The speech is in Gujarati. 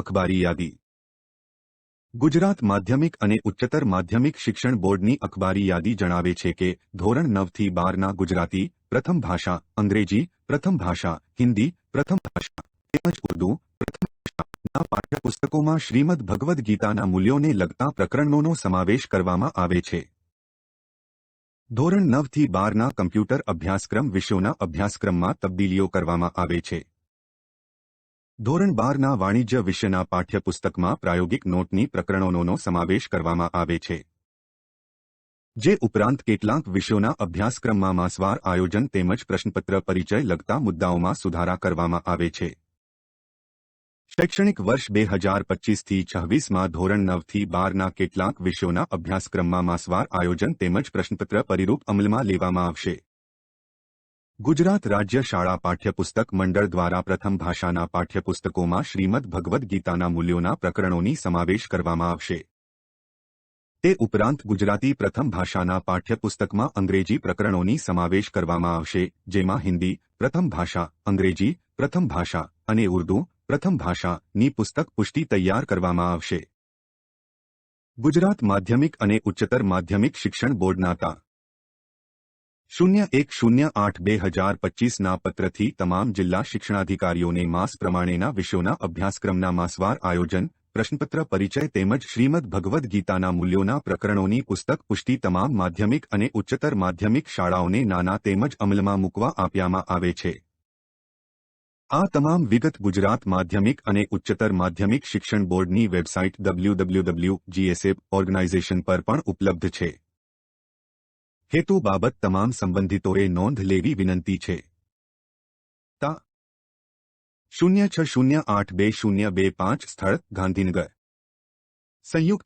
અખબારી યાદી ગુજરાત માધ્યમિક અને ઉચ્ચતર માધ્યમિક શિક્ષણ બોર્ડની અખબારી યાદી જણાવે છે કે ધોરણ 9 થી 12ના ગુજરાતી પ્રથમ ભાષા અંગ્રેજી પ્રથમ ભાષા હિન્દી પ્રથમ ભાષા તેમજ ઉર્દૂ પ્રથમ ભાષાના પાઠ્યપુસ્તકોમાં શ્રીમદ ભગવદ્ ગીતાના મૂલ્યોને લગતા પ્રકરણોનો સમાવેશ કરવામાં આવે છે. ધોરણ 9 થી 12ના કમ્પ્યુટર અભ્યાસક્રમ વિષયોના અભ્યાસક્રમમાં તબદીલીઓ કરવામાં આવે છે. ધોરણ 12ના વાણિજ્ય વિષયના પાઠ્યપુસ્તકમાં પ્રાયોગિક નોટની પ્રકરણોનો સમાવેશ કરવામાં આવે છે. જે ઉપરાંત કેટલાક વિષયોના અભ્યાસક્રમમાં માસવાર આયોજન તેમજ પ્રશ્નપત્ર પરિચય લગતા મુદ્દાઓમાં સુધારા કરવામાં આવે છે. શૈક્ષણિક વર્ષ 2025થી 26માં ધોરણ 9 થી 12ના કેટલાક વિષયોના અભ્યાસક્રમમાં માસવાર આયોજન તેમજ પ્રશ્નપત્ર પરિરૂપ અમલમાં લેવામાં આવશે. ગુજરાત રાજ્ય શાળા પાઠ્યપુસ્તક મંડળ દ્વારા પ્રથમ ભાષાના પાઠ્યપુસ્તકોમાં શ્રીમદ ભગવદ્ ગીતાના મૂલ્યોના પ્રકરણોની સમાવેશ કરવામાં આવશે. તે ઉપરાંત ગુજરાતી પ્રથમ ભાષાના પાઠ્યપુસ્તકમાં અંગ્રેજી પ્રકરણોની સમાવેશ કરવામાં આવશે, જેમાં હિન્દી પ્રથમ ભાષા અંગ્રેજી પ્રથમ ભાષા અને ઉર્દૂ પ્રથમ ભાષાની પુસ્તક પુષ્ટિ તૈયાર કરવામાં આવશે. ગુજરાત માધ્યમિક અને ઉચ્ચતર માધ્યમિક શિક્ષણ બોર્ડના તા. 0108-2025ના પત્રથી તમામ જિલ્લા શિક્ષણાધિકારીઓને માસ પ્રમાણેના વિષયોના અભ્યાસક્રમના માસવાર આયોજન, પ્રશ્નપત્ર પરિચય તેમજ શ્રીમદ ભગવદ્ ગીતાના મૂલ્યોના પ્રકરણોની પુસ્તક પુષ્ટિ તમામ માધ્યમિક અને ઉચ્ચતર માધ્યમિક શાળાઓને નાના તેમજ અમલમાં મૂકવા આપ્યામાં આવે છે. આ તમામ વિગત ગુજરાત માધ્યમિક અને ઉચ્ચતર માધ્યમિક શિક્ષણ બોર્ડની વેબસાઇટ www.gseb.org પર પણ ઉપલબ્ધ છે. હેતુ બાબત તમામ સંબંધિતોએ નોંધ લેવી વિનંતી છે. તા. 06082025 સ્થળ ગાંધીનગર. સંયુક્ત